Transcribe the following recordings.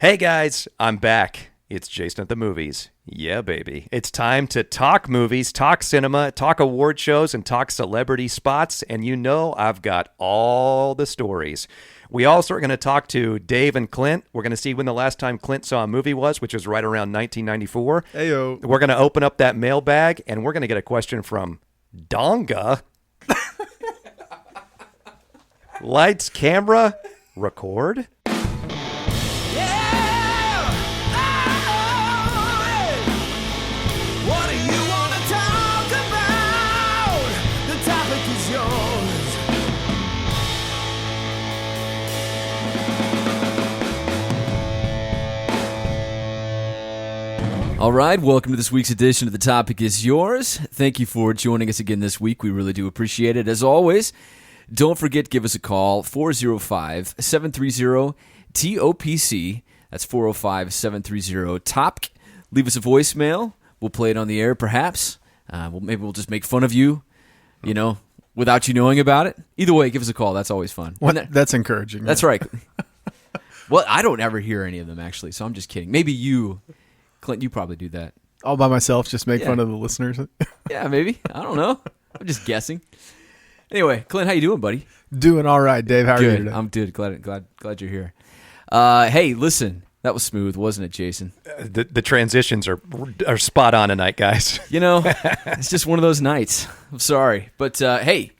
Hey guys, I'm back. It's Jason at the movies. Yeah, baby. It's time to talk movies, talk cinema, talk award shows, and talk celebrity spots. And you know I've got all the stories. We also are going to talk to Dave and Clint. We're going to see when the last time Clint saw a movie was, which was right around 1994. Heyo. We're going to open up that mailbag, and we're going to get a question from Donga. Lights, camera, record. All right, welcome to this week's edition of The Topic Is Yours. Thank you for joining us again this week. We really do appreciate it. As always, don't forget, give us a call, 405-730-TOPC. That's 405-730-TOPC. Leave us a voicemail. We'll play it on the air, perhaps. Maybe we'll just make fun of you, without you knowing about it. Either way, give us a call. That's always fun. That's encouraging. That's right. Well, I don't ever hear any of them, actually, so I'm just kidding. Maybe you... Clint, you probably do that. All by myself, just make fun of the listeners. Yeah, maybe. I don't know. I'm just guessing. Anyway, Clint, how you doing, buddy? Doing all right, Dave. How are you today? I'm good. Glad you're here. Hey, listen, that was smooth, wasn't it, Jason? The transitions are spot on tonight, guys. It's just one of those nights. I'm sorry. But, hey,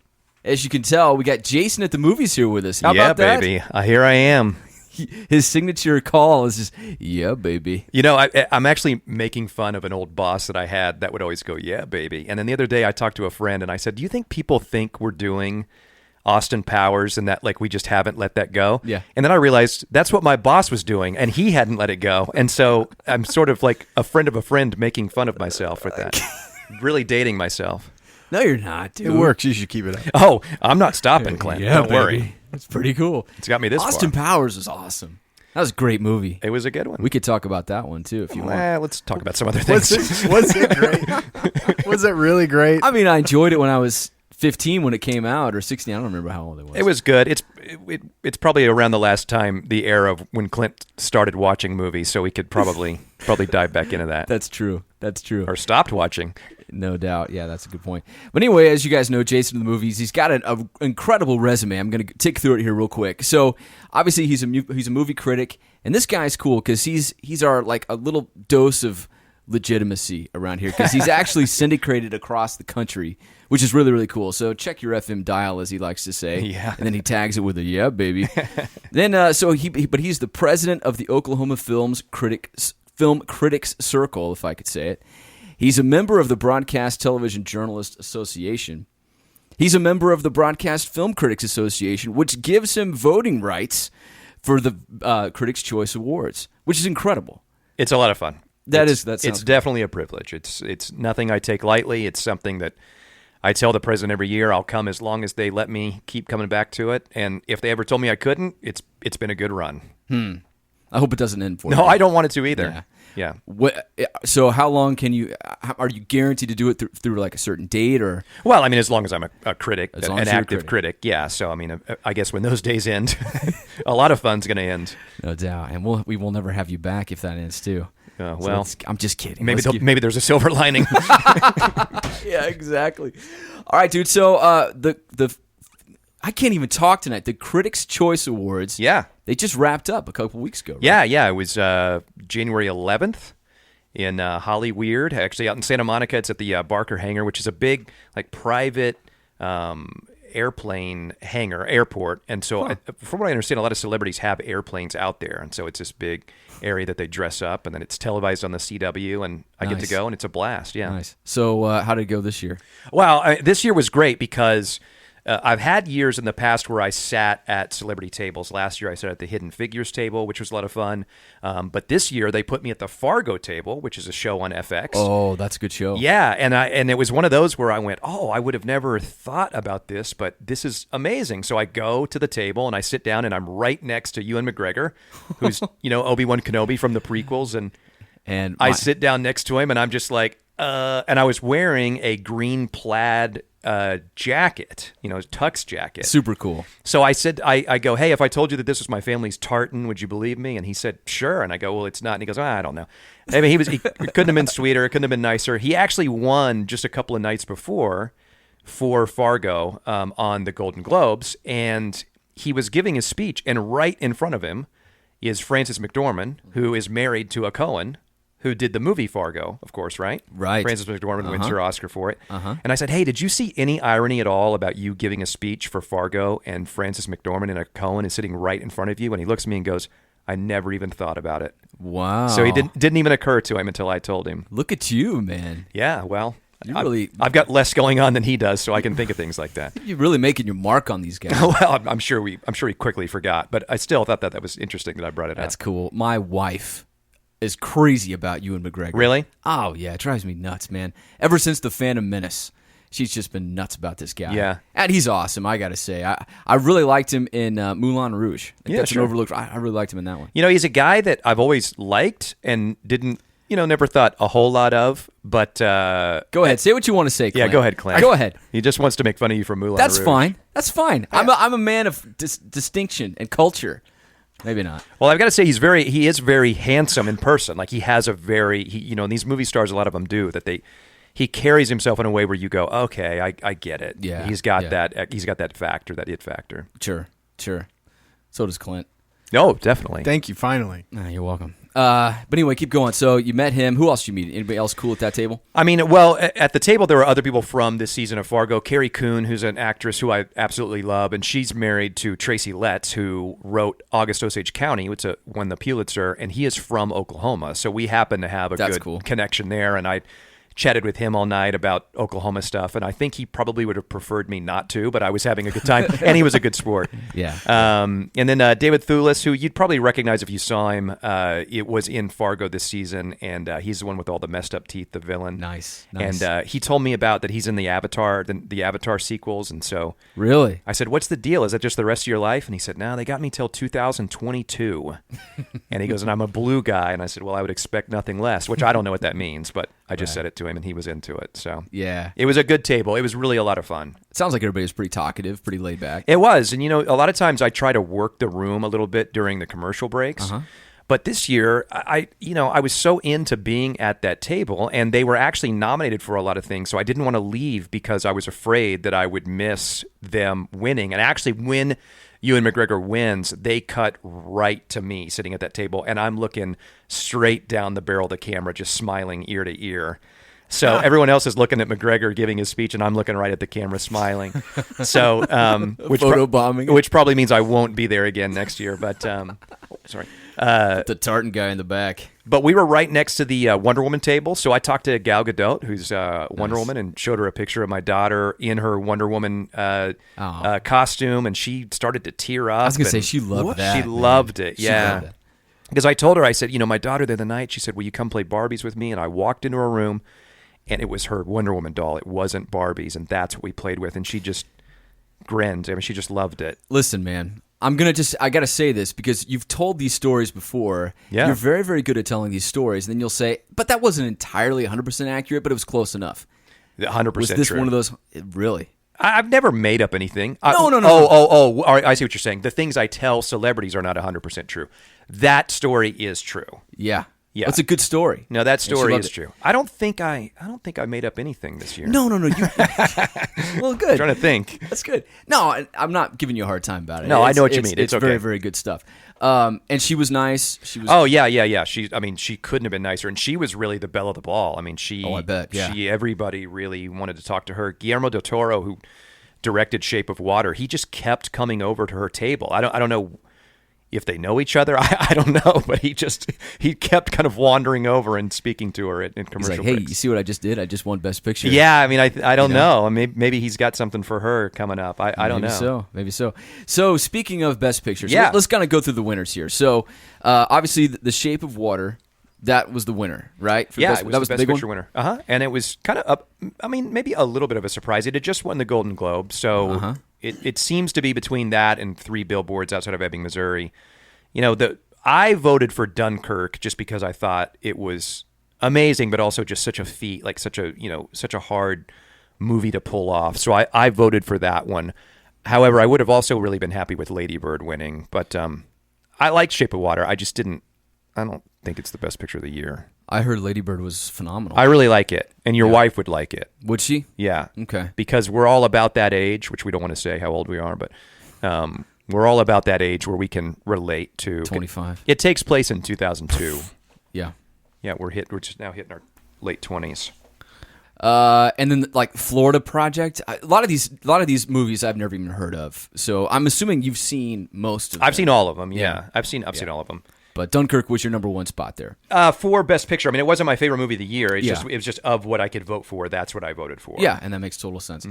as you can tell, we got Jason at the movies here with us. How about that? Baby. Here I am. His signature call is just, yeah, baby. I'm actually making fun of an old boss that I had that would always go, yeah, baby. And then the other day I talked to a friend and I said, do you think people think we're doing Austin Powers and that like we just haven't let that go? Yeah. And then I realized that's what my boss was doing and he hadn't let it go. And so I'm sort of like a friend of a friend making fun of myself with that. Really dating myself. No, you're not, dude. It works. You should keep it up. Oh, I'm not stopping, Clint. Yeah, Don't worry. It's pretty cool. It's got me this Austin far. Powers is awesome. That was a great movie. It was a good one. We could talk about that one, too, if you want. Let's talk about some other things. Was it great? Was it really great? I mean, I enjoyed it when I was 15 when it came out, or 16. I don't remember how old it was. It was good. It's probably around the last time, the era of when Clint started watching movies, so we could probably dive back into that. That's true. Or stopped watching. No doubt. Yeah, that's a good point. But anyway, as you guys know, Jason in the movies, he's got an incredible resume. I'm going to tick through it here real quick. So obviously he's a movie critic, and this guy's cool because he's our like a little dose of legitimacy around here because he's actually syndicated across the country, which is really, really cool. So check your FM dial, as he likes to say. Yeah. And then he tags it with a yeah, baby. Then but he's the president of the Oklahoma Film Critics Circle, if I could say it. He's a member of the Broadcast Television Journalists Association. He's a member of the Broadcast Film Critics Association, which gives him voting rights for the Critics' Choice Awards, which is incredible. It's a lot of fun. It's definitely a privilege. It's nothing I take lightly. It's something that I tell the president every year I'll come as long as they let me keep coming back to it. And if they ever told me I couldn't, it's been a good run. I hope it doesn't end for you. No, I don't want it to either. Yeah. So how long are you guaranteed to do it through like a certain date or? Well, I mean, as long as I'm a critic, an active critic. Yeah. So, I mean, I guess when those days end, a lot of fun's going to end. No doubt. And we will never have you back if that ends too. Well, I'm just kidding. Maybe there's a silver lining. Yeah, exactly. All right, dude. So I can't even talk tonight. The Critics' Choice Awards. Yeah. They just wrapped up a couple weeks ago, right? Yeah. It was January 11th in Hollyweird, actually out in Santa Monica. It's at the Barker Hangar, which is a big, like, private airplane hangar, airport. And so, from what I understand, a lot of celebrities have airplanes out there. And so it's this big area that they dress up, and then it's televised on the CW, and I get to go, and it's a blast. Yeah. Nice. So how did it go this year? Well, this year was great because I've had years in the past where I sat at celebrity tables. Last year I sat at the Hidden Figures table, which was a lot of fun. But this year they put me at the Fargo table, which is a show on FX. Oh, that's a good show. Yeah, and it was one of those where I went, oh, I would have never thought about this, but this is amazing. So I go to the table and I sit down and I'm right next to Ewan McGregor, who's Obi-Wan Kenobi from the prequels, and I sit down next to him and I'm just like, and I was wearing a green plaid jacket, tux jacket. Super cool. So I said, I go, hey, if I told you that this was my family's tartan, would you believe me? And he said, sure. And I go, well, it's not. And he goes, I don't know. I mean, he couldn't have been sweeter. It couldn't have been nicer. He actually won just a couple of nights before for Fargo on the Golden Globes, and he was giving his speech, and right in front of him is Frances McDormand, who is married to a Coen, who did the movie Fargo, of course, right? Right. Frances McDormand wins her Oscar for it. And I said, hey, did you see any irony at all about you giving a speech for Fargo and Frances McDormand and a Coen is sitting right in front of you? And he looks at me and goes, I never even thought about it. Wow. So he didn't even occur to him until I told him. Look at you, man. Yeah, well, I've got less going on than he does, so I can think of things like that. You're really making your mark on these guys. Well, I'm sure he quickly forgot, but I still thought that was interesting that I brought it up. That's cool. My wife is crazy about Ewan McGregor. Really? Oh, yeah. It drives me nuts, man. Ever since The Phantom Menace, she's just been nuts about this guy. Yeah. And he's awesome, I got to say. I really liked him in Moulin Rouge. I think that's sure. an overlooked. I really liked him in that one. He's a guy that I've always liked and didn't, never thought a whole lot of, but... Go ahead. Say what you want to say, Clint. Yeah, go ahead, Clint. Go ahead. He just wants to make fun of you for Moulin That's Rouge. fine. That's fine. I'm a man of distinction and culture. Maybe not. Well, I've got to say he is very handsome in person. Like he has a very, and these movie stars, a lot of them do that. He carries himself in a way where you go, okay, I get it. Yeah, he's got that. He's got that factor, that it factor. Sure. So does Clint. No, definitely. Thank you. Finally. You're welcome. But anyway, keep going. So you met him. Who else did you meet? Anybody else cool at that table? I mean, well, at the table there were other people from this season of Fargo. Carrie Coon, who's an actress who I absolutely love, and she's married to Tracy Letts, who wrote August Osage County, which won the Pulitzer, and he is from Oklahoma. So we happen to have a good connection there, and I chatted with him all night about Oklahoma stuff, and I think he probably would have preferred me not to, but I was having a good time, and he was a good sport. Yeah. And then David Thewlis, who you'd probably recognize if you saw him. It was in Fargo this season, and he's the one with all the messed up teeth, the villain. Nice. And he told me about that he's in the Avatar sequels, and so really, I said, "What's the deal? Is that just the rest of your life?" And he said, "No, they got me till 2022." And he goes, "And I'm a blue guy," and I said, "Well, I would expect nothing less," which I don't know what that means, but I just said it to him, and he was into it. So yeah, it was a good table. It was really a lot of fun. It sounds like everybody was pretty talkative, pretty laid back. It was, and a lot of times I try to work the room a little bit during the commercial breaks. But this year, I was so into being at that table, and they were actually nominated for a lot of things, so I didn't want to leave because I was afraid that I would miss them winning. And actually, when Ewan McGregor wins, they cut right to me sitting at that table, and I'm looking straight down the barrel of the camera, just smiling ear to ear. So everyone else is looking at McGregor giving his speech, and I'm looking right at the camera smiling. So which probably means I won't be there again next year. But sorry, the tartan guy in the back. But we were right next to the Wonder Woman table, so I talked to Gal Gadot, who's Wonder Woman, and showed her a picture of my daughter in her Wonder Woman costume, and she started to tear up. I was gonna say she loved that. She loved it, yeah. Because I told her, I said, my daughter the other night, she said, "Will you come play Barbies with me?" And I walked into her room, and it was her Wonder Woman doll. It wasn't Barbie's, and that's what we played with. And she just grinned. I mean, she just loved it. Listen, man, I got to say this because you've told these stories before. Yeah. You're very, very good at telling these stories. And then you'll say, but that wasn't entirely 100% accurate, but it was close enough. 100% Was this true. one of those? Really? I've never made up anything. No. Oh, all right, I see what you're saying. The things I tell celebrities are not 100% true. That story is true. Yeah. Yeah. It's a good story. No, that story is it. true. I don't think I made up anything this year. No. You, well, good. I'm trying to think. That's good. No, I'm not giving you a hard time about it. No, I know what you mean. It's okay. very, very good stuff. And she was nice. She was. Oh yeah. She couldn't have been nicer, and she was really the belle of the ball. I mean, I bet. Yeah. Everybody really wanted to talk to her. Guillermo del Toro, who directed Shape of Water, he just kept coming over to her table. I don't know if they know each other. I don't know, but he kept kind of wandering over and speaking to her in commercial He's like, hey, breaks. you see what I just did? I just won Best Picture. Yeah, I mean, I don't know. Maybe he's got something for her coming up. I don't know. Maybe so. So speaking of Best Pictures, Yeah. let's kind of go through the winners here. So obviously, The Shape of Water, that was the winner, right? It was the Best Picture winner. And it was kind of maybe a little bit of a surprise. It had just won the Golden Globe, so it seems to be between that and Three Billboards Outside of Ebbing, Missouri. I voted for Dunkirk just because I thought it was amazing, but also just such a feat, like such a hard movie to pull off. So I voted for that one. However, I would have also really been happy with Lady Bird winning, but I liked Shape of Water. I don't think it's the best picture of the year. I heard Lady Bird was phenomenal. I really like it, and your wife would like it. Would she? Yeah. Okay. Because we're all about that age, which we don't want to say how old we are, but we're all about that age where we can relate to. 25. It takes place in 2002. Yeah. Yeah, we're just now hitting our late 20s. And then like Florida Project. A lot of these movies I've never even heard of. So I'm assuming you've seen most of them. I've seen all of them. Yeah. I've seen all of them. But Dunkirk was your number one spot there. For Best Picture, I mean, it wasn't my favorite movie of the year. It was just of what I could vote for. That's what I voted for. Yeah, and that makes total sense.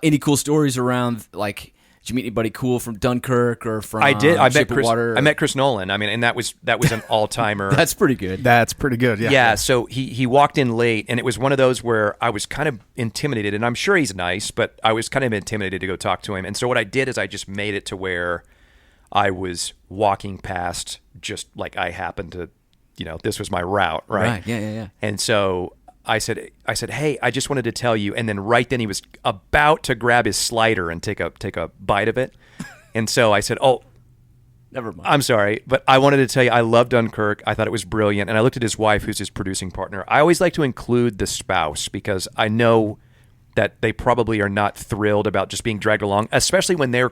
Any cool stories around, like, did you meet anybody cool from Dunkirk or from Shape of Water? I met Chris Nolan. I mean, and that was an all-timer. That's pretty good. That's pretty good. Yeah. Yeah. So he walked in late, and it was one of those where I was kind of intimidated, and I'm sure he's nice, but I was kind of intimidated to go talk to him. And so what I did is I just made it to where I was walking past, just like I happened to, this was my route, right? Right. Yeah. And so I said, hey, I just wanted to tell you. And then right then he was about to grab his slider and take a bite of it. And so I said, oh, never mind. I'm sorry, but I wanted to tell you I love Dunkirk. I thought it was brilliant. And I looked at his wife, who's his producing partner. I always like to include the spouse because I know that they probably are not thrilled about just being dragged along, especially when they're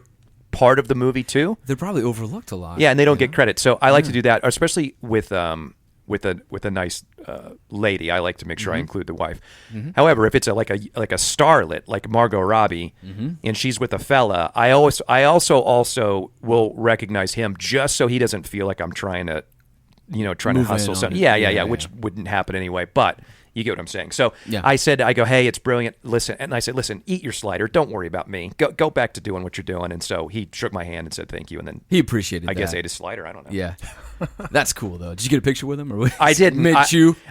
part of the movie too. They're probably overlooked a lot. Yeah, and they don't get credit. So I like to do that, especially with a nice lady. I like to make sure I include the wife. However, if it's like a starlet like Margot Robbie, and she's with a fella, I also will recognize him just so he doesn't feel like I'm trying to hustle something. Yeah, which wouldn't happen anyway. But you get what I'm saying. So I go, hey, it's brilliant. Listen, and I said, listen, eat your slider. Don't worry about me. Go back to doing what you're doing. And so he shook my hand and said thank you. And then he appreciated. I guess ate his slider. I don't know. Yeah, that's cool though. Did you get a picture with him, or I didn't?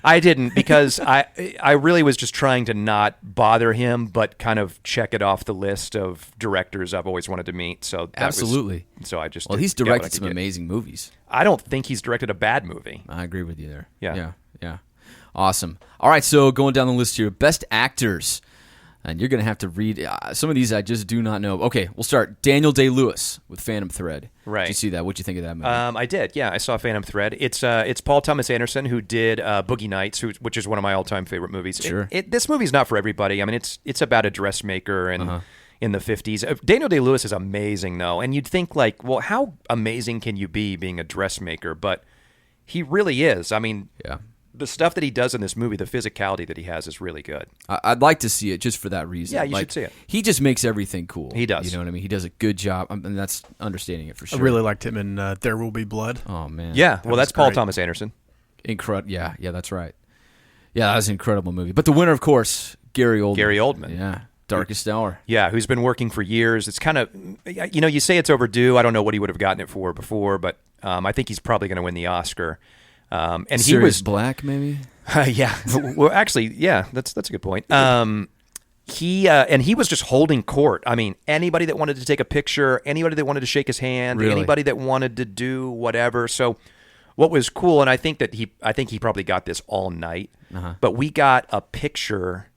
I didn't because I really was just trying to not bother him, but kind of check it off the list of directors I've always wanted to meet. So absolutely. So I just he's directed some amazing movies. I don't think he's directed a bad movie. I agree with you there. Yeah. Awesome. All right, so going down the list here, best actors. And you're going to have to read some of these I just do not know. Okay, we'll start. Daniel Day-Lewis with Phantom Thread. Right. Did you see that? What'd you think of that movie? I did. Yeah, I saw Phantom Thread. It's Paul Thomas Anderson who did Boogie Nights, which is one of my all-time favorite movies. Sure. This movie's not for everybody. I mean, it's about a dressmaker and in the 50s. Daniel Day-Lewis is amazing, though. And you'd think, like, well, how amazing can you be being a dressmaker? But he really is. I mean, the stuff that he does in this movie, the physicality that he has is really good. I'd like to see it just for that reason. Yeah, you should see it. He just makes everything cool. He does. You know what I mean? He does a good job, and that's understanding it for sure. I really liked him in There Will Be Blood. Oh, man. Yeah, well, that's Paul Thomas Anderson. Incredible. Yeah, that's right. Yeah, that was an incredible movie. But the winner, of course, Gary Oldman. Yeah, Darkest Hour. Yeah, who's been working for years. It's kind of, you say it's overdue. I don't know what he would have gotten it for before, but I think he's probably going to win the Oscar. And Sirius he was Black, maybe. Yeah. Well, actually, yeah, that's a good point. He was just holding court. I mean, anybody that wanted to take a picture, anybody that wanted to shake his hand, anybody that wanted to do whatever. So, what was cool, and I think he probably got this all night, but we got a picture,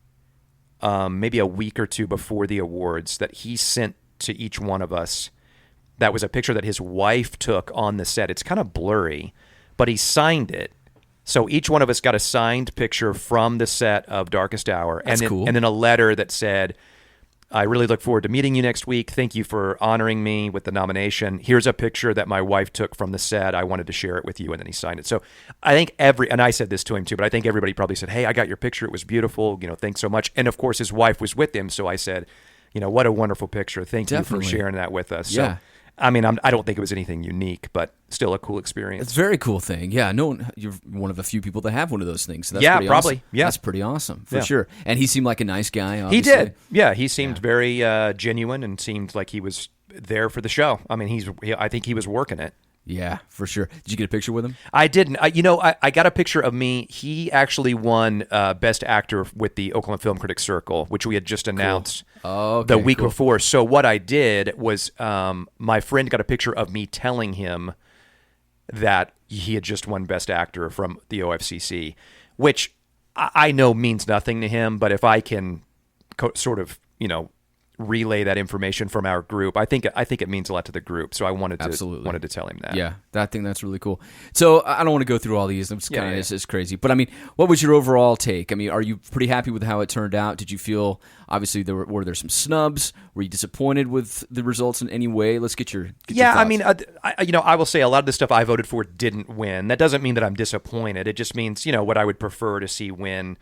maybe a week or two before the awards that he sent to each one of us. That was a picture that his wife took on the set. It's kind of blurry, but he signed it. So each one of us got a signed picture from the set of Darkest Hour. That's cool. And then a letter that said, I really look forward to meeting you next week. Thank you for honoring me with the nomination. Here's a picture that my wife took from the set. I wanted to share it with you. And then he signed it. So I think and I said this to him too, but I think everybody probably said, hey, I got your picture. It was beautiful. Thanks so much. And of course his wife was with him. So I said, what a wonderful picture. Thank you for sharing that with us. Yeah. So, I mean, I don't think it was anything unique, but still a cool experience. It's a very cool thing. Yeah, you're one of a few people that have one of those things. So that's pretty probably. Awesome. Yeah, that's pretty awesome for sure. And he seemed like a nice guy. Obviously. He did. Yeah, he seemed very genuine and seemed like he was there for the show. I mean, I think he was working it. Yeah, for sure. Did you get a picture with him? I didn't. I got a picture of me. He actually won Best Actor with the Oklahoma Film Critics Circle, which we had just announced the week before. So what I did was my friend got a picture of me telling him that he had just won Best Actor from the OFCC. which I know means nothing to him, but if I can sort of, relay that information from our group, I think it means a lot to the group. So I wanted to tell him that. Yeah, I think that's really cool. So I don't want to go through all these. It's kind of it's crazy. But I mean, what was your overall take? I mean, are you pretty happy with how it turned out? Did you feel, obviously, were there some snubs? Were you disappointed with the results in any way? Let's get your thoughts. I mean, I will say a lot of the stuff I voted for didn't win. That doesn't mean that I'm disappointed. It just means, what I would prefer to see win.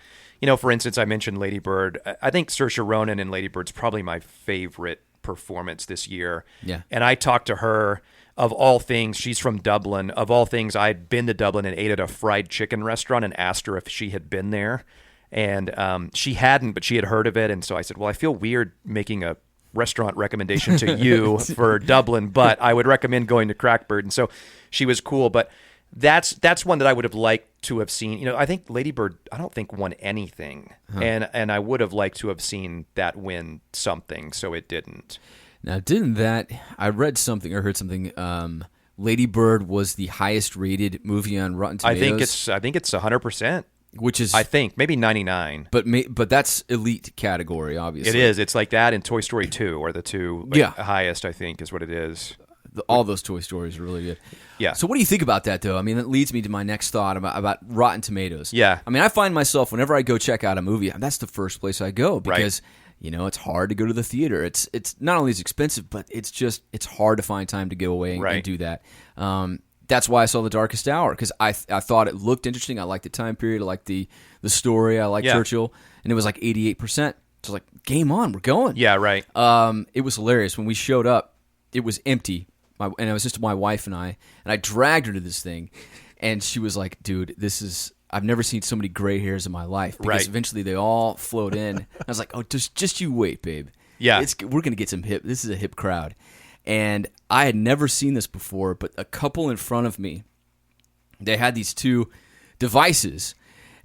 For instance, I mentioned Lady Bird. I think Saoirse Ronan in Lady Bird's probably my favorite performance this year. Yeah. And I talked to her, of all things, she's from Dublin. Of all things, I'd been to Dublin and ate at a fried chicken restaurant and asked her if she had been there. And she hadn't, but she had heard of it. And so I said, well, I feel weird making a restaurant recommendation to you for Dublin, but I would recommend going to Crackbird. And so she was cool. But that's one that I would have liked to have seen. I think Lady Bird, I don't think won anything, and I would have liked to have seen that win something, so it didn't. Now, I read something or heard something. Lady Bird was the highest rated movie on Rotten Tomatoes. I think it's 100%. Which is, I think, maybe 99. But that's elite category, obviously. It is. It's like that and Toy Story 2 are the two highest, I think, is what it is. All those Toy Stories are really good. Yeah. So what do you think about that, though? I mean, that leads me to my next thought about Rotten Tomatoes. Yeah. I mean, I find myself, whenever I go check out a movie, that's the first place I go because, it's hard to go to the theater. It's not only is expensive, but it's hard to find time to go away and do that. That's why I saw The Darkest Hour, because I thought it looked interesting. I liked the time period. I liked the story. I liked Churchill. And it was like 88%. So I was like, game on. We're going. Yeah, right. It was hilarious. When we showed up, it was empty. And it was just my wife and I dragged her to this thing, and she was like, dude, I've never seen so many gray hairs in my life, because eventually they all flowed in. I was like, oh, just you wait, babe. Yeah. We're going to get some this is a hip crowd. And I had never seen this before, but a couple in front of me, they had these two devices.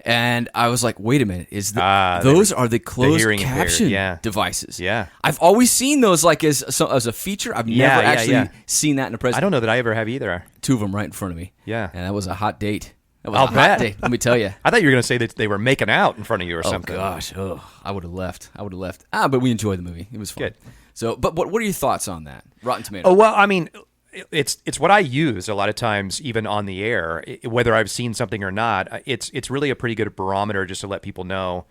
And I was like, wait a minute, those are the closed caption devices. Yeah. I've always seen those like as a feature. I've never actually seen that in a present. I don't know that I ever have either. Two of them right in front of me. Yeah. And that was a hot date. I'll bet. Hot date, let me tell you. I thought you were going to say that they were making out in front of you or something. Oh, gosh. I would have left. But we enjoyed the movie. It was fun. Good. So, but what are your thoughts on that? Rotten Tomatoes. Oh, well, I mean, it's what I use a lot of times, even on the air, whether I've seen something or not. It's really a pretty good barometer just to let people know,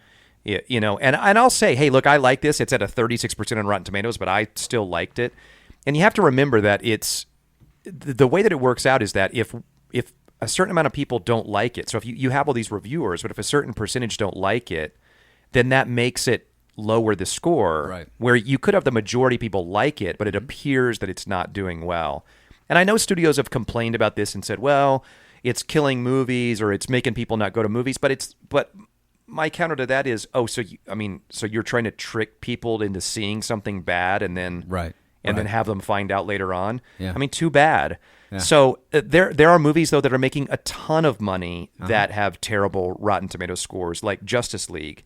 And I'll say, hey, look, I like this. It's at a 36% on Rotten Tomatoes, but I still liked it. And you have to remember that it's the way that it works out is that if a certain amount of people don't like it, so if you have all these reviewers, but if a certain percentage don't like it, then that makes it lower the score, right, where you could have the majority of people like it, but it appears that it's not doing well. And I know studios have complained about this and said, well, it's killing movies or it's making people not go to movies, but my counter to that is, so you're trying to trick people into seeing something bad and then then have them find out later on. Yeah. I mean, too bad. Yeah. So there are movies, though, that are making a ton of money that have terrible Rotten Tomatoes scores, like Justice League.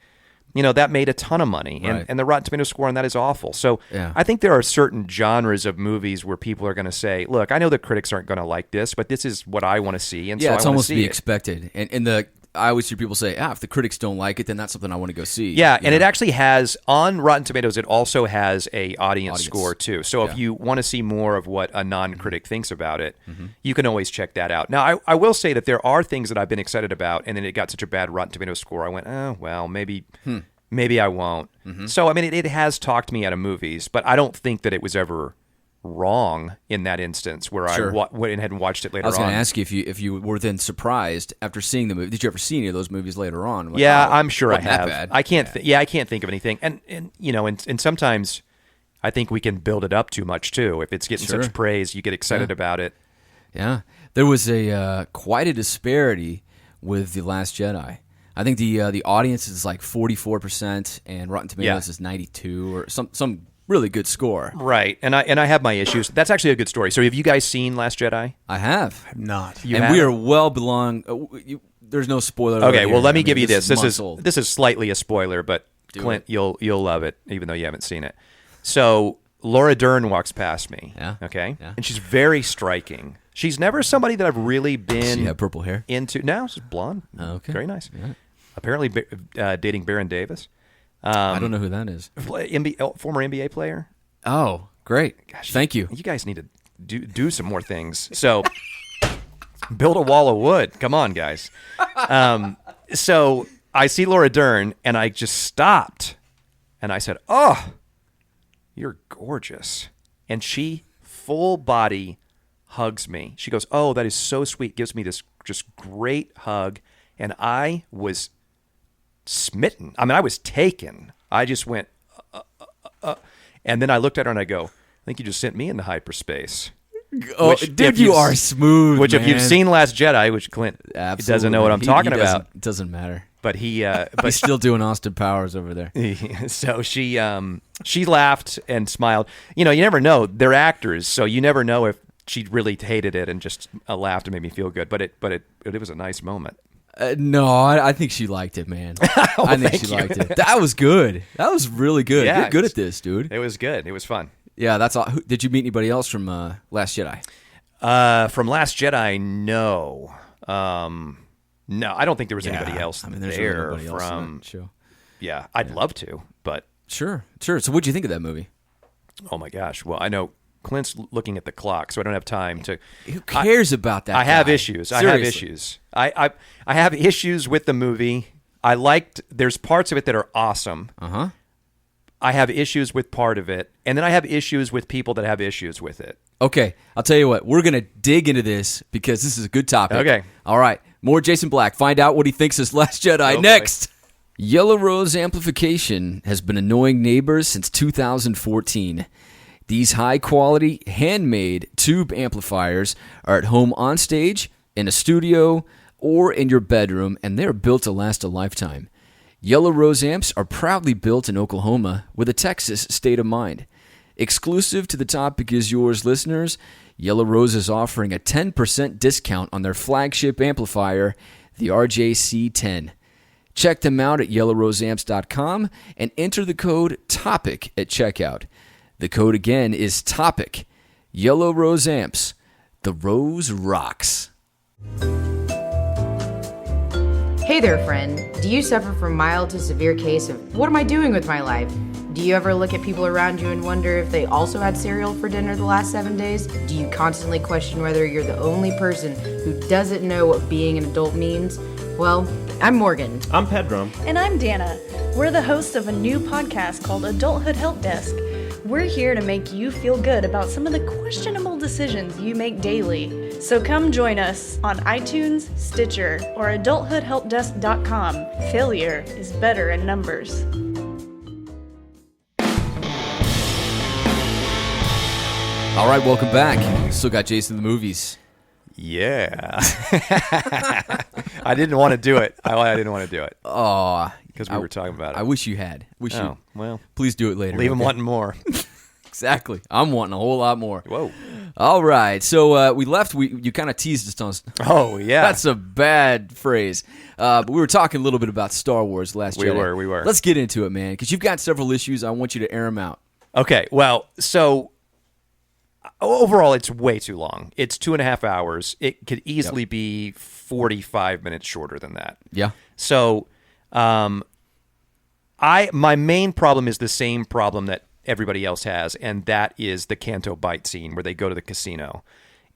That made a ton of money, and the Rotten Tomatoes score on that is awful. So I think there are certain genres of movies where people are going to say, look, I know the critics aren't going to like this, but this is what I want to see, and so I want to see it. Yeah, it's almost to be expected. And I always hear people say, if the critics don't like it, then that's something I want to go see. Yeah, and it actually has, on Rotten Tomatoes, it also has a audience score, too. So if you want to see more of what a non-critic thinks about it, you can always check that out. Now, I will say that there are things that I've been excited about, and then it got such a bad Rotten Tomatoes score, I went, maybe I won't. So, I mean, it has talked me out of movies, but I don't think that it was ever wrong in that instance where I went ahead and watched it later on. I was going to ask you if you were then surprised after seeing the movie. Did you ever see any of those movies later on? Like, I'm sure I have. That bad. I can't. I can't think of anything. And sometimes I think we can build it up too much too. If it's getting such praise, you get excited about it. Yeah, there was quite a disparity with The Last Jedi. I think the audience is like 44% and Rotten Tomatoes is 92 or some really good score. Right. And I have my issues. That's actually a good story. So have you guys seen Last Jedi? I have. I'm not. We are well there's no spoiler. Okay, well, let me give you this. This is slightly a spoiler, but Clint, you'll love it, even though you haven't seen it. So Laura Dern walks past me. Yeah. Okay. Yeah. And she's very striking. She's never somebody that I've really been She had purple hair? into. No, she's blonde. Oh, okay. Very nice. apparently dating Baron Davis. I don't know who that is. Former NBA player. Oh, great. Gosh, Thank you. You guys need to do some more things. So build a wall of wood. Come on, guys. So I see Laura Dern, and I just stopped, and I said, "Oh, you're gorgeous." And she full body hugs me. She goes, "Oh, that is so sweet." Gives me this just great hug, and I was smitten. I mean, I was taken. I just went, and then I looked at her and I go, "I think you just sent me into hyperspace." Oh, dude, you are smooth. Which, man. if you've seen Last Jedi, which Clint doesn't know what I'm talking about, it doesn't matter. but He's still doing Austin Powers over there. So she laughed and smiled. You never know. They're actors, so you never know if she really hated it and just laughed and made me feel good. But it was a nice moment. No, I think she liked it, man. I think she liked it. That was good. That was really good. Yeah, You're good at this, dude. It was good. It was fun. Yeah, that's all. Did you meet anybody else from Last Jedi? From Last Jedi, no. No, I don't think there was anybody else there's there really nobody else in from. that show. Yeah, I'd love to, but Sure. So what'd you think of that movie? oh my gosh. Well, I know Clint's looking at the clock, so I don't have time to. Who cares about that? I have guy? issues. Seriously. I have issues. I have issues with the movie. There's parts of it that are awesome. Uh-huh. I have issues with part of it, and then I have issues with people that have issues with it. Okay, I'll tell you what. We're going to dig into this because this is a good topic. Okay. All right. More Jason Black. Find out what he thinks is Last Jedi boy. next. Yellow Rose Amplification has been annoying neighbors since 2014. These high-quality, handmade tube amplifiers are at home on stage, in a studio, or in your bedroom, and they're built to last a lifetime. Yellow Rose amps are proudly built in Oklahoma with a Texas state of mind. Exclusive to the Topic Is Yours listeners, Yellow Rose is offering a 10% discount on their flagship amplifier, the RJC10. Check them out at yellowroseamps.com and enter the code TOPIC at checkout. The code again is TOPIC. Yellow Rose Amps. The Rose rocks. Hey there, friend. Do you suffer from mild to severe case of what am I doing with my life? Do you ever look at people around you and wonder if they also had cereal for dinner the last 7 days? Do you constantly question whether you're the only person who doesn't know what being an adult means? Well, I'm Morgan. I'm Pedro. And I'm Dana. We're the hosts of a new podcast called Adulthood Help Desk. We're here to make you feel good about some of the questionable decisions you make daily. So come join us on iTunes, Stitcher, or adulthoodhelpdesk.com. Failure is better in numbers. All right, welcome back. Still got Jason the Movies. Yeah. I didn't want to do it. I didn't want to do it Oh, because we were talking about it. I wish you had. Oh, well. Please do it later. Leave them okay? wanting more. Exactly. I'm wanting a whole lot more. Whoa. All right. So we left. You kind of teased us on. Oh, yeah. That's a bad phrase. But we were talking a little bit about Star Wars last We Jedi. were. Let's get into it, man, because you've got several issues. I want you to air them out. Okay. Well, so overall, it's way too long. It's 2.5 hours. It could easily be 45 minutes shorter than that. Yeah. So my main problem is the same problem that everybody else has, and that is the Canto Bite scene where they go to the casino.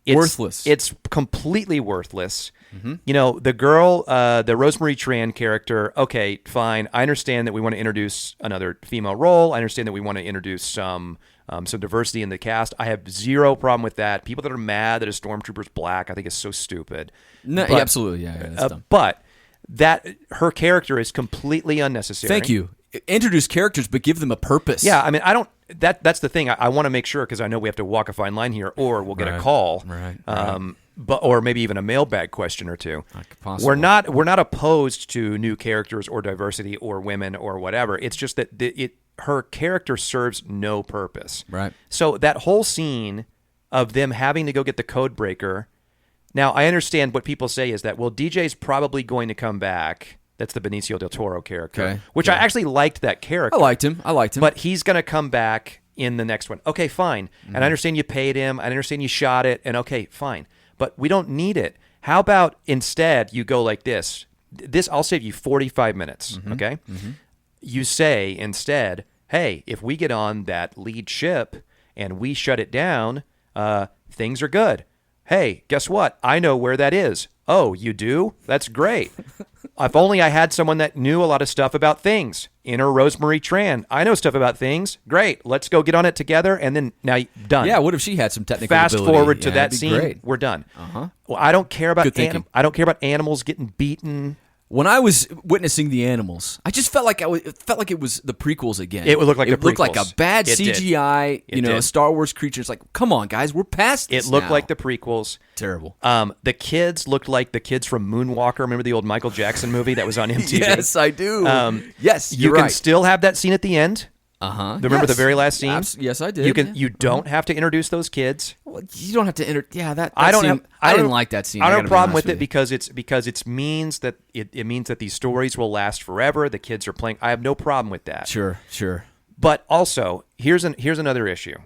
Worthless. It's completely worthless. Mm-hmm. You know, the girl, the Rosemary Tran character, okay, fine. I understand that we want to introduce another female role. I understand that we want to introduce some diversity in the cast. I have zero problem with that. People that are mad that a stormtrooper's black, I think is so stupid. No, But- absolutely. Yeah, that's dumb. But that her character is completely unnecessary. Thank you. Introduce characters, but give them a purpose. Yeah, I mean, I don't. That's the thing. I want to make sure because I know we have to walk a fine line here, or we'll get a call, Right. But or maybe even a mailbag question or two. Possible. We're not opposed to new characters or diversity or women or whatever. It's just that her character serves no purpose. Right. So that whole scene of them having to go get the code breaker. Now I understand what people say is that DJ's probably going to come back. That's the Benicio del Toro character, Okay. which I actually liked that character. I liked him. But he's going to come back in the next one. Okay, fine. And I understand you paid him. I understand you shot it. And okay, fine. But we don't need it. How about instead you go like this? I'll save you 45 minutes, okay? You say instead, hey, if we get on that lead ship and we shut it down, things are good. Hey, guess what? I know where that is. Oh, you do? That's great. If only I had someone that knew a lot of stuff about things. Enter Rosemary Tran. I know stuff about things. Great. Let's go get on it together. And then now done. Yeah. What if she had some technical Fast ability? forward to Yeah, that that'd be scene. great. We're done. Uh-huh. Well, I don't care about Good thinking. I don't care about animals getting beaten. When I was witnessing the animals, I just felt like it felt like it was the prequels again. It would look like it the looked like a prequels. bad It did. CGI. It You know, did. Star Wars creatures. Like, come on, guys, we're past this It looked now. like the prequels. Terrible. The kids looked like the kids from Moonwalker. Remember the old Michael Jackson movie that was on MTV? Yes, I do. Yes, you you're can right. still have that scene at the end. Remember the very last scene? Yes, I did. You can. yeah. You don't have to introduce those kids. Well, you don't have to enter. Yeah, that I don't scene, have. I didn't don't- like that scene. I don't gotta have a be problem honest with it because it means that it means that these stories will last forever. The kids are playing. I have no problem with that. Sure. But also, here's another issue.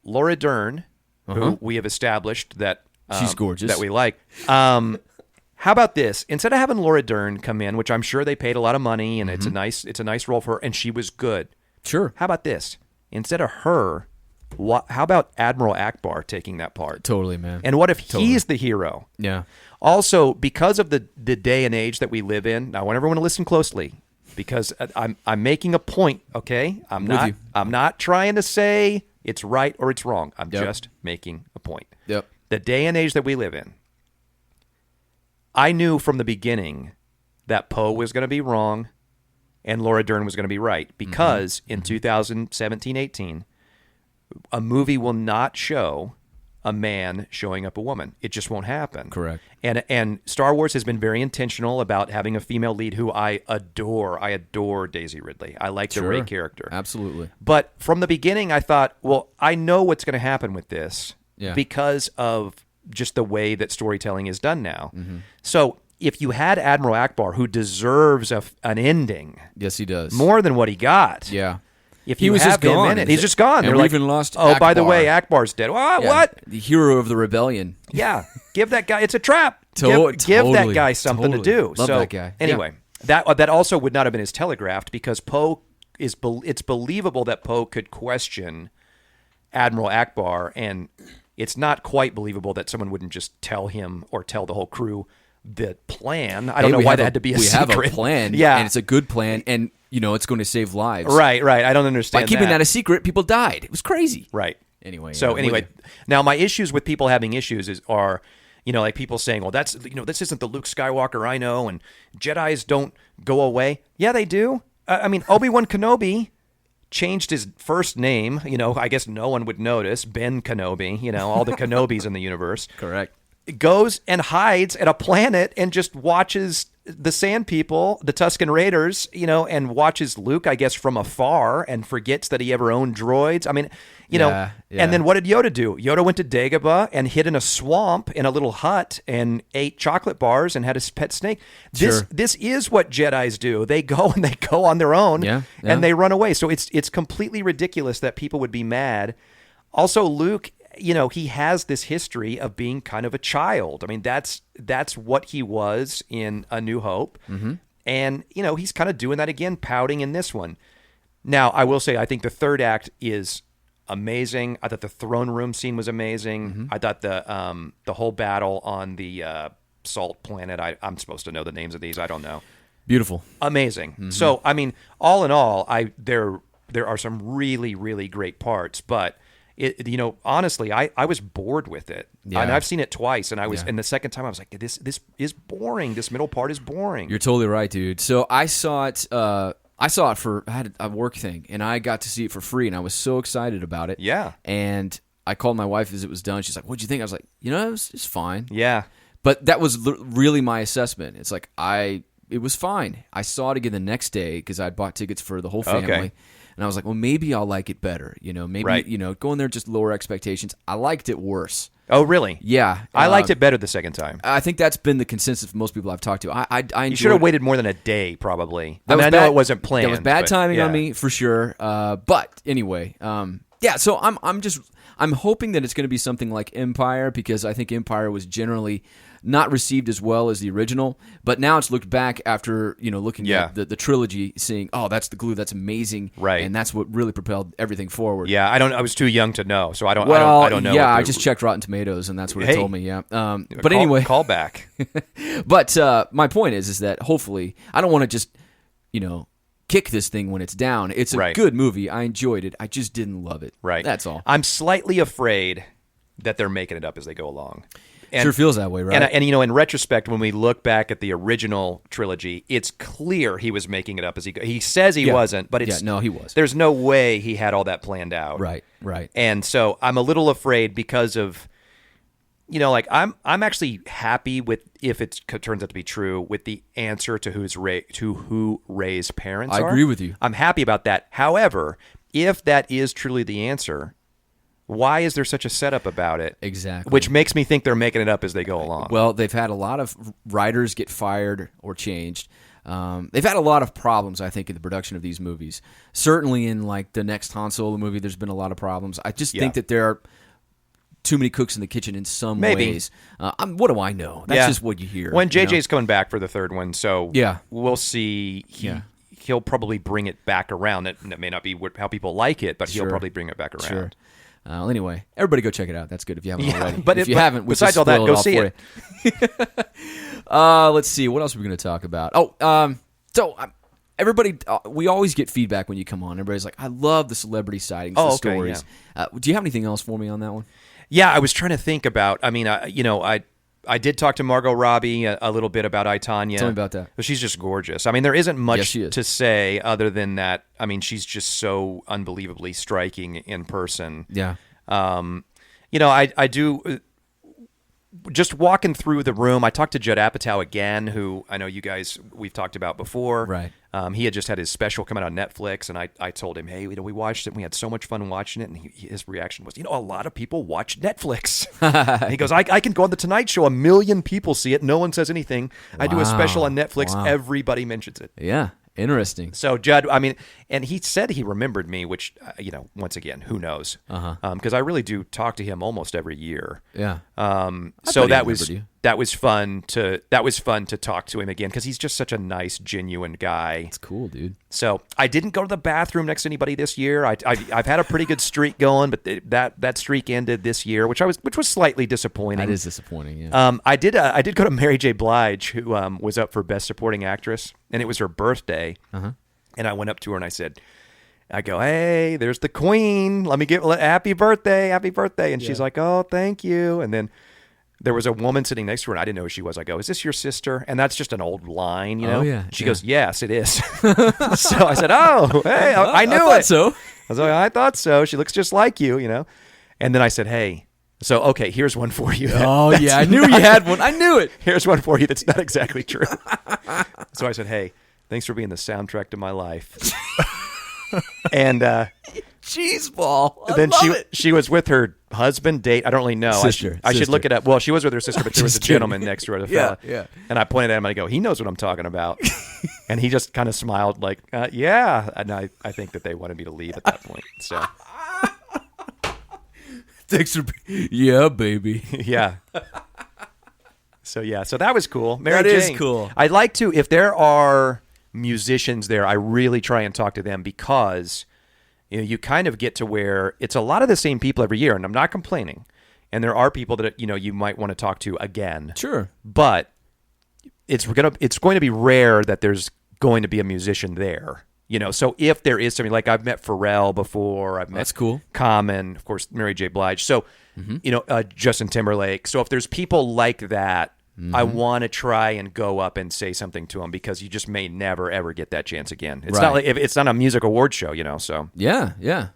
Laura Dern, who we have established that She's gorgeous. that we like. How about this? Instead of having Laura Dern come in, which I'm sure they paid a lot of money, and it's a nice role for her, and she was good. Sure. How about this? Instead of her, how about Admiral Akbar taking that part? Totally, man. And what if he's the hero? Yeah. Also, because of the day and age that we live in, now I want everyone to listen closely because I'm making a point, okay? I'm not trying to say it's right or it's wrong. I'm just making a point. Yep. The day and age that we live in, I knew from the beginning that Poe was going to be wrong and Laura Dern was going to be right because in 2017-18, a movie will not show a man showing up a woman. It just won't happen. Correct. And Star Wars has been very intentional about having a female lead who I adore. I adore Daisy Ridley. I like the Rey character. Absolutely. But from the beginning, I thought, well, I know what's going to happen with this because of just the way that storytelling is done now. So if you had Admiral Akbar, who deserves an ending, Yes, he does. more than what he got, Yeah. if He you was have just him gone. in it, he's just gone. And They're we like, even lost oh, by the Akbar. way, Akbar's dead. Yeah. What? The hero of the rebellion. Yeah, give that guy. It's a trap. Give that Totally. guy something to do. Love so that guy. anyway, that also would not have been as telegraphed because Poe is. It's believable that Poe could question Admiral Akbar, and it's not quite believable that someone wouldn't just tell him or tell the whole crew the plan. I don't know why that had to be a secret. We have a plan. Yeah, And it's a good plan, and it's going to save lives. right. I don't understand By keeping that a secret, people died. It was crazy. right. Anyway. So yeah, now my issues with people having issues are, like people saying, well, that's, this isn't the Luke Skywalker I know, and Jedis don't go away. Yeah, they do. I mean, Obi-Wan Kenobi changed his first name. I guess no one would notice. Ben Kenobi. All the Kenobis in the universe. Correct. Goes and hides at a planet and just watches the Sand People, the Tusken Raiders, and watches Luke, I guess, from afar and forgets that he ever owned droids. I mean, Yeah. And then what did Yoda do? Yoda went to Dagobah and hid in a swamp in a little hut and ate chocolate bars and had a pet snake. This is what Jedis do. They go and they go on their own and they run away. So it's completely ridiculous that people would be mad. Also, Luke, he has this history of being kind of a child. I mean, that's what he was in A New Hope. And, he's kind of doing that again, pouting in this one. Now, I will say, I think the third act is amazing. I thought the throne room scene was amazing. I thought the whole battle on the salt planet, I'm supposed to know the names of these. I don't know. Beautiful. Amazing. So, I mean, all in all, there are some really, really great parts, but honestly, I was bored with it. Yeah. And I've seen it twice, and and the second time I was like, this is boring. This middle part is boring. You're totally right, dude. So I saw it. I had a work thing, and I got to see it for free, and I was so excited about it. Yeah. And I called my wife as it was done. She's like, "What'd you think?" I was like, it's fine. Yeah. But that was really my assessment. It's like it was fine. I saw it again the next day because I'd bought tickets for the whole family. Okay. And I was like, well, maybe I'll like it better. Maybe, Right. Go in there just lower expectations. I liked it worse. Oh, really? Yeah. I liked it better the second time. I think that's been the consensus for most people I've talked to. I You should have waited more than a day, probably. That I was know bad- it wasn't planned. That was bad but, timing yeah. on me for sure. But anyway, so I'm hoping that it's going to be something like Empire because I think Empire was generally not received as well as the original, but now it's looked back after looking at the trilogy, seeing that's the glue, that's amazing, right, and that's what really propelled everything forward. Yeah, I was too young to know, so I don't know. Yeah, I just checked Rotten Tomatoes, and that's what it told me. Yeah, but anyway, call back. But my point is that hopefully I don't want to just kick this thing when it's down. It's a good movie. I enjoyed it. I just didn't love it. Right. That's all. I'm slightly afraid that they're making it up as they go along. And, sure feels that way, right? And in retrospect, when we look back at the original trilogy, it's clear he was making it up as he says he wasn't, but no, he was. There's no way he had all that planned out. Right. And so I'm a little afraid because of I'm actually happy with, if it turns out to be true, with the answer to who Ray's parents are. I agree with you. I'm happy about that. However, if that is truly the answer, why is there such a setup about it? Exactly. Which makes me think they're making it up as they go along. Well, they've had a lot of writers get fired or changed. They've had a lot of problems, I think, in the production of these movies. Certainly in the next Han Solo movie, there's been a lot of problems. I just think that there are too many cooks in the kitchen in some ways. What do I know? That's just what you hear. When JJ's coming back for the third one, so we'll see. He'll probably bring it back around. It may not be how people like it, but he'll probably bring it back around. Sure. Anyway, everybody go check it out. That's good if you haven't already. But if you haven't, besides all that, go see it. Let's see. What else are we going to talk about? Everybody, we always get feedback when you come on. Everybody's like, I love the celebrity sightings, the stories. Yeah. Do you have anything else for me on that one? Yeah, I was trying to think about. I mean, I did talk to Margot Robbie a little bit about I, Tonya. Tell me about that. She's just gorgeous. I mean, there isn't much to say other than that. I mean, she's just so unbelievably striking in person. Yeah. I do. Just walking through the room, I talked to Judd Apatow again, who I know we've talked about before. Right. He had just had his special come out on Netflix, and I told him, hey, we watched it, and we had so much fun watching it, and his reaction was, a lot of people watch Netflix. And he goes, I can go on The Tonight Show, 1 million people see it, no one says anything. I do a special on Netflix, everybody mentions it. Yeah. Interesting. So Judd, I mean, and he said he remembered me, which once again, who knows? Because I really do talk to him almost every year. Yeah. So that was fun to talk to him again because he's just such a nice, genuine guy. It's cool, dude. So I didn't go to the bathroom next to anybody this year. I've had a pretty good streak going, but that streak ended this year, which was slightly disappointing. That is disappointing. Yeah. I did go to Mary J. Blige, who was up for Best Supporting Actress, and it was her birthday. And I went up to her and I go, hey, there's the Queen. Let me happy birthday. And she's like, oh, thank you. And then there was a woman sitting next to her, and I didn't know who she was. I go, is this your sister? And that's just an old line, Oh, yeah. She goes, yes, it is. So I said, oh, hey, I knew I thought it. So. I was like, I thought so. She looks just like you, And then I said, hey, so, okay, here's one for you. Oh, yeah, I knew you had one. I knew it. Here's one for you that's not exactly true. So I said, hey, thanks for being the soundtrack to my life. And cheese ball. Then she was with her husband, date. I don't really know. Sister. I should look it up. Well, she was with her sister, but there was a gentleman next to her. Yeah. And I pointed at him and I go, he knows what I'm talking about. And he just kind of smiled like, yeah. And I think that they wanted me to leave at that point. So. Thanks for yeah, baby. Yeah. So that was cool. Mary That Jane. is cool. I'd like to, if there are musicians there, I really try and talk to them because you kind of get to where it's a lot of the same people every year, and I'm not complaining. And there are people that you might want to talk to again. Sure. But it's going to be rare that there's going to be a musician there. So if there is something, like I've met Pharrell before, I've met That's cool. Common, of course, Mary J. Blige. So, Justin Timberlake. So if there's people like that, I want to try and go up and say something to them because you just may never, ever get that chance again. It's not like it's not a music award show, so. Yeah.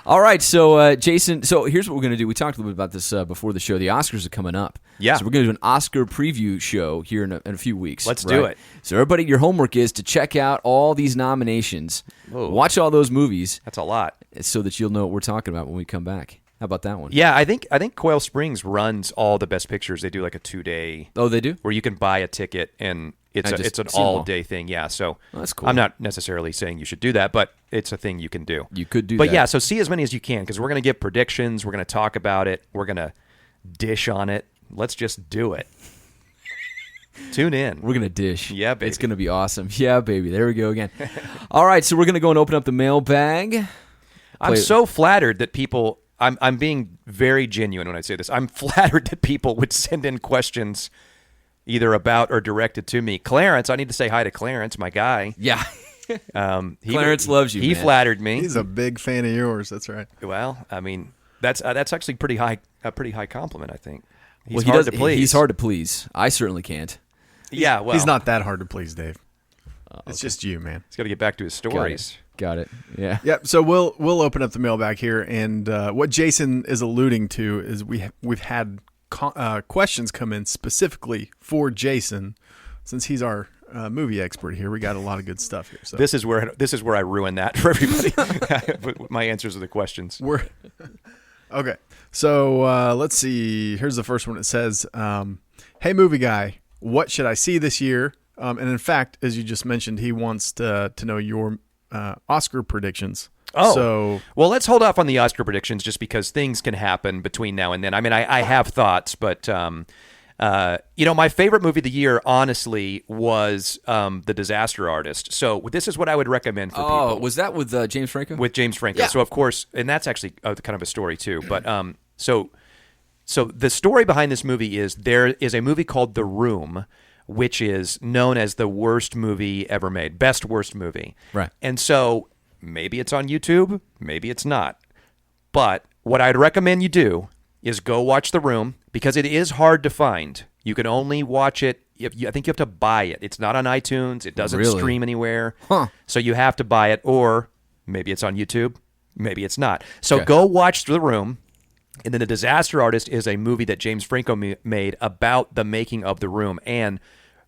All right, so Jason, so here's what we're going to do. We talked a little bit about this before the show. The Oscars are coming up. Yeah. So we're going to do an Oscar preview show here in a few weeks. Let's do it. So everybody, your homework is to check out all these nominations. Whoa. Watch all those movies. That's a lot. So that you'll know what we're talking about when we come back. How about that one? Yeah, I think Quail Springs runs all the Best Pictures. They do like a 2-day. Oh, they do? Where you can buy a ticket and it's an all-day thing. Yeah, so that's cool. I'm not necessarily saying you should do that, but it's a thing you can do. You could do that. But yeah, so see as many as you can because we're going to give predictions. We're going to talk about it. We're going to dish on it. Let's just do it. Tune in. We're going to dish. Yeah, baby. It's going to be awesome. Yeah, baby. There we go again. All right, so we're going to go and open up the mailbag. I'm so flattered that people... I'm being very genuine when I say this. I'm flattered that people would send in questions either about or directed to me. Clarence, I need to say hi to Clarence, my guy. Yeah. Clarence loves you, He man. flattered me. He's a big fan of yours. That's right. Well, I mean, that's actually a pretty high compliment, I think. He's Well, hard to please. He's hard to please. I certainly can't. Yeah, well, He's not that hard to please, Dave. It's just you, man. He's got to get back to his stories. Got it. Yeah. Yep. So we'll open up the mailbag here, and what Jason is alluding to is we've had questions come in specifically for Jason, since he's our movie expert here. We got a lot of good stuff here. So This is where I ruin that for everybody. My answers are the questions. we're okay. So let's see. Here's the first one. It says, "Hey, movie guy, what should I see this year?" And in fact, as you just mentioned, he wants to know your Oscar predictions. Oh, so well, let's hold off on the Oscar predictions just because things can happen between now and then. I mean, I have thoughts, but my favorite movie of the year, honestly, was The Disaster Artist. So this is what I would recommend for people. Oh, was that with James Franco? With James Franco. Yeah. So of course, and that's actually kind of a story too. But so the story behind this movie is there is a movie called The Room, which is known as the worst movie ever made, best worst movie. Right. And so maybe it's on YouTube, maybe it's not. But what I'd recommend you do is go watch The Room, because it is hard to find. You can only watch it. I think you have to buy it. It's not on iTunes. It doesn't Really? stream anywhere. Huh. So you have to buy it, or maybe it's on YouTube, maybe it's not. So Okay. go watch The Room. And then The Disaster Artist is a movie that James Franco made about the making of The Room. And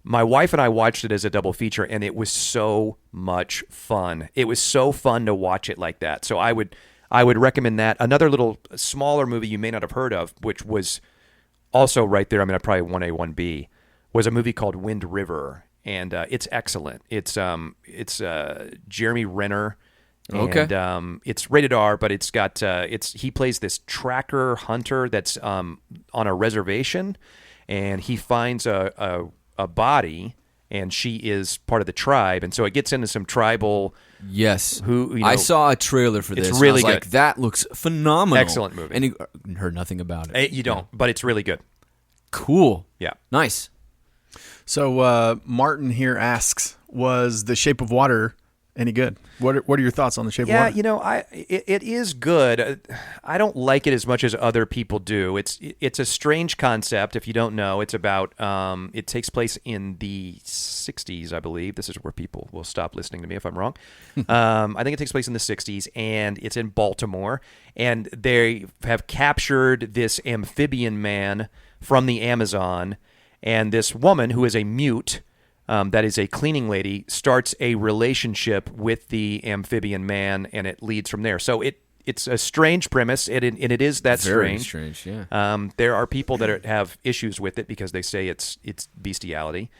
my wife and I watched it as a double feature, and it was so much fun. It was so fun to watch it like that. So I would recommend that. Another little smaller movie you may not have heard of, which was also right there, I mean, probably 1A, 1B, was a movie called Wind River. And it's excellent. It's Jeremy Renner. Okay. And it's rated R, but it's got he plays this tracker hunter that's on a reservation, and he finds a body, and she is part of the tribe, and so it gets into some tribal. Yes. I saw a trailer for this. It's and I really was like, good. that looks phenomenal. Excellent movie. And you heard nothing about it. You don't, but it's really good. Cool. Yeah. Nice. So Martin here asks, was The Shape of Water any good? What are your thoughts on The Shape of Water? Yeah, it is good. I don't like it as much as other people do. It's a strange concept. If you don't know, it's about it takes place in the 60s, I believe. This is where people will stop listening to me if I'm wrong. I think it takes place in the 60s, and it's in Baltimore, and they have captured this amphibian man from the Amazon, and this woman who is a mute. That is a cleaning lady, starts a relationship with the amphibian man, and it leads from there. So it's a strange premise, and it is that Very strange. strange, yeah. There are people that have issues with it because they say it's bestiality.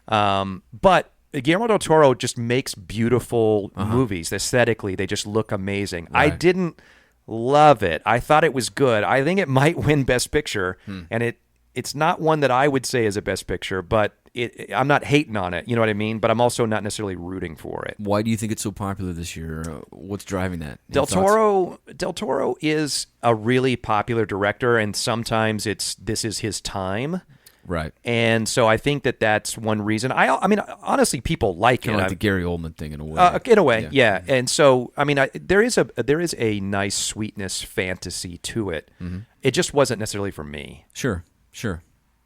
But Guillermo del Toro just makes beautiful movies. Aesthetically, they just look amazing. I Right. didn't love it. I thought it was good. I think it might win Best Picture, and it's not one that I would say is a Best Picture, but I'm not hating on it, you know what I mean? But I'm also not necessarily rooting for it. Why do you think it's so popular this year? What's driving that? Any Del thoughts? Toro is a really popular director, and sometimes this is his time. Right. And so I think that's one reason. I mean, honestly, people like Kind it. of like the Gary Oldman thing in a way. In a way, yeah. And so, I mean, there is a nice sweetness fantasy to it. Mm-hmm. It just wasn't necessarily for me. Sure.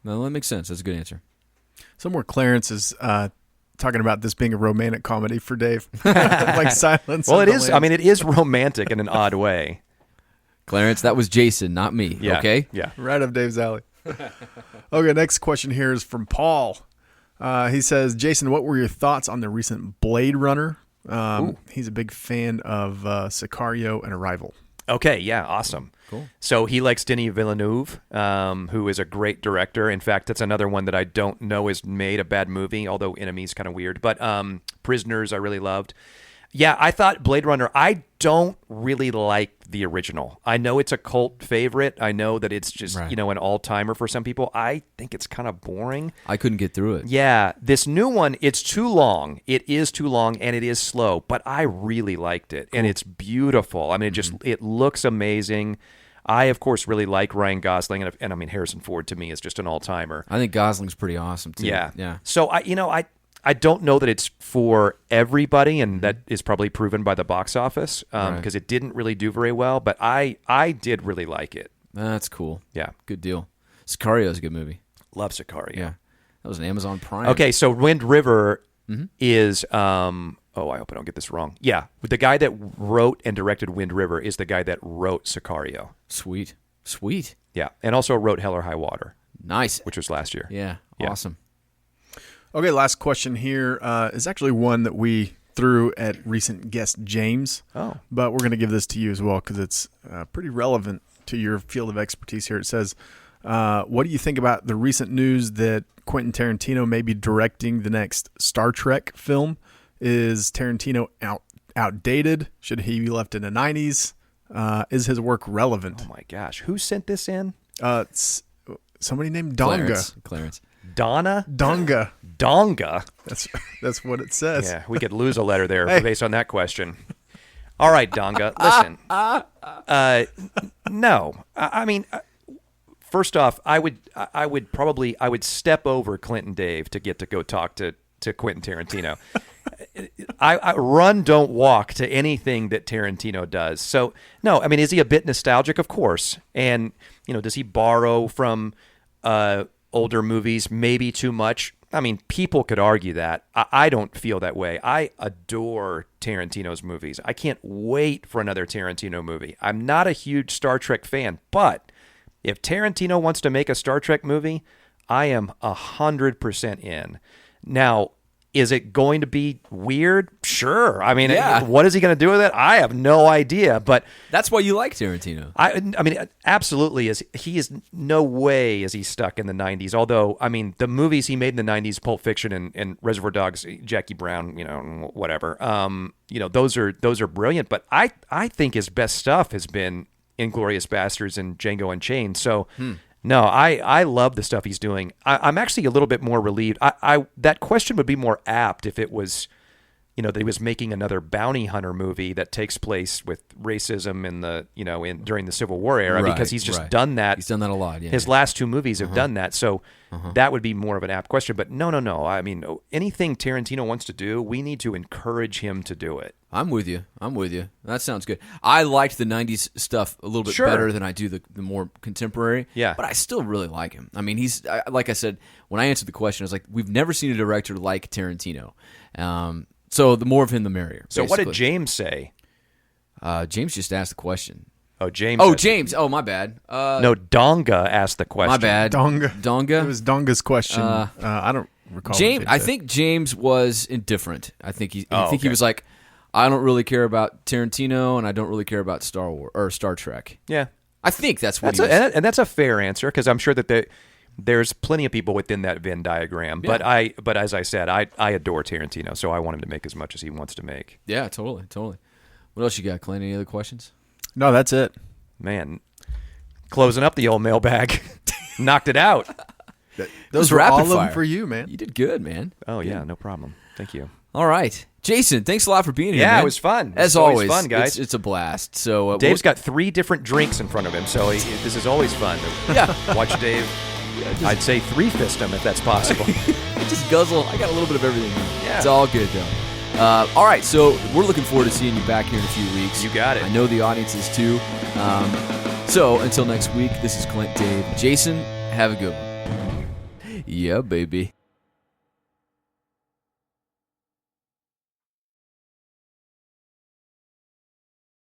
No, that makes sense. That's a good answer. Somewhere Clarence is talking about this being a romantic comedy for Dave. Like Silence. Well, of it the is. I Lambs. mean, it is romantic in an odd way. Clarence, that was Jason, not me. Yeah. Okay? Yeah. Right up Dave's alley. Okay, next question here is from Paul. He says, Jason, what were your thoughts on the recent Blade Runner? He's a big fan of Sicario and Arrival. Okay, yeah, awesome. Cool. So he likes Denis Villeneuve, who is a great director. In fact, that's another one that I don't know has made a bad movie, although Enemy's kind of weird. But Prisoners I really loved. Yeah, I thought Blade Runner, I don't really like the original. I know it's a cult favorite. I know that it's just, Right. an all-timer for some people. I think it's kind of boring. I couldn't get through it. Yeah, this new one, it's too long. It is too long and it is slow, but I really liked it and it's beautiful. I mean, it looks amazing. I, of course, really like Ryan Gosling, and I mean, Harrison Ford to me is just an all-timer. I think Gosling's pretty awesome too. Yeah. Yeah. So I don't know that it's for everybody, and that is probably proven by the box office because it didn't really do very well. But I did really like it. That's cool. Yeah, Good deal. Sicario is a good movie. love Sicario. Yeah. That was an Amazon Prime. Okay, so Wind River is I hope I don't get this wrong. Yeah, the guy that wrote and directed Wind River is the guy that wrote Sicario. Sweet. Yeah, and also wrote Hell or High Water, Nice. which was last year. Yeah. Yeah. Awesome. Okay, last question here is actually one that we threw at recent guest James. Oh. But we're going to give this to you as well because it's pretty relevant to your field of expertise here. It says, what do you think about the recent news that Quentin Tarantino may be directing the next Star Trek film? Is Tarantino outdated? Should he be left in the 90s? Is his work relevant? Oh my gosh, who sent this in? It's somebody named Donga. Clarence. Donga. Donga. That's what it says. Yeah, we could lose a letter there based on that question. All right, Donga, listen. No, I mean, first off, I would step over Clint and Dave to get to go talk to Quentin Tarantino. I run, don't walk to anything that Tarantino does. So no, I mean, is he a bit nostalgic? Of course, and does he borrow from older movies? Maybe too much. I mean, people could argue that. I don't feel that way. I adore Tarantino's movies. I can't wait for another Tarantino movie. I'm not a huge Star Trek fan, but if Tarantino wants to make a Star Trek movie, I am 100% in. Now, is it going to be weird? Sure. I mean, what is he going to do with it? I have no idea. But That's why you like Tarantino. I mean, absolutely. He is no way is he stuck in the 90s. Although, I mean, the movies he made in the 90s, Pulp Fiction and Reservoir Dogs, Jackie Brown, whatever. Those are brilliant. But I think his best stuff has been Inglourious Basterds and Django Unchained. So. No, I love the stuff he's doing. I'm actually a little bit more relieved. That question would be more apt if it was, that he was making another bounty hunter movie that takes place with racism in the, during the Civil War era, because he's just done that. He's done that a lot. Yeah. His last two movies have done that. So that would be more of an apt question. But no. I mean, anything Tarantino wants to do, we need to encourage him to do it. I'm with you. That sounds good. I liked the 90s stuff a little bit better than I do the more contemporary. Yeah. But I still really like him. I mean, he's like I said, when I answered the question, I was like, we've never seen a director like Tarantino. So the more of him, the merrier. So what did James say? James just asked the question. Oh, James. James. Oh, my bad. No, Donga asked the question. My bad. Donga. It was Donga's question. I don't recall. James. I think James was indifferent. I think he was like, I don't really care about Tarantino, and I don't really care about Star Wars or Star Trek. Yeah, I think that's what and that's a fair answer, because I'm sure that there's plenty of people within that Venn diagram. Yeah. But as I said, I adore Tarantino, so I want him to make as much as he wants to make. Yeah, totally. What else you got, Clint? Any other questions? No, that's it. Man, closing up the old mailbag, knocked it out. Those were all of them for you, man. You did good, man. Oh yeah, no problem. Thank you. All right. Jason, thanks a lot for being here, Yeah, man. it was fun. As It's always always, fun, guys. It's a blast. So Dave's got 3 different drinks in front of him, so this is always fun. Yeah. Watch Dave. I'd say 3-fist him if that's possible. just guzzle. I got a little bit of everything. Yeah. It's all good, though. All right, so we're looking forward to seeing you back here in a few weeks. You got it. I know the audience is too. So until next week, this is Clint, Dave, Jason. Have a good one. Yeah, baby.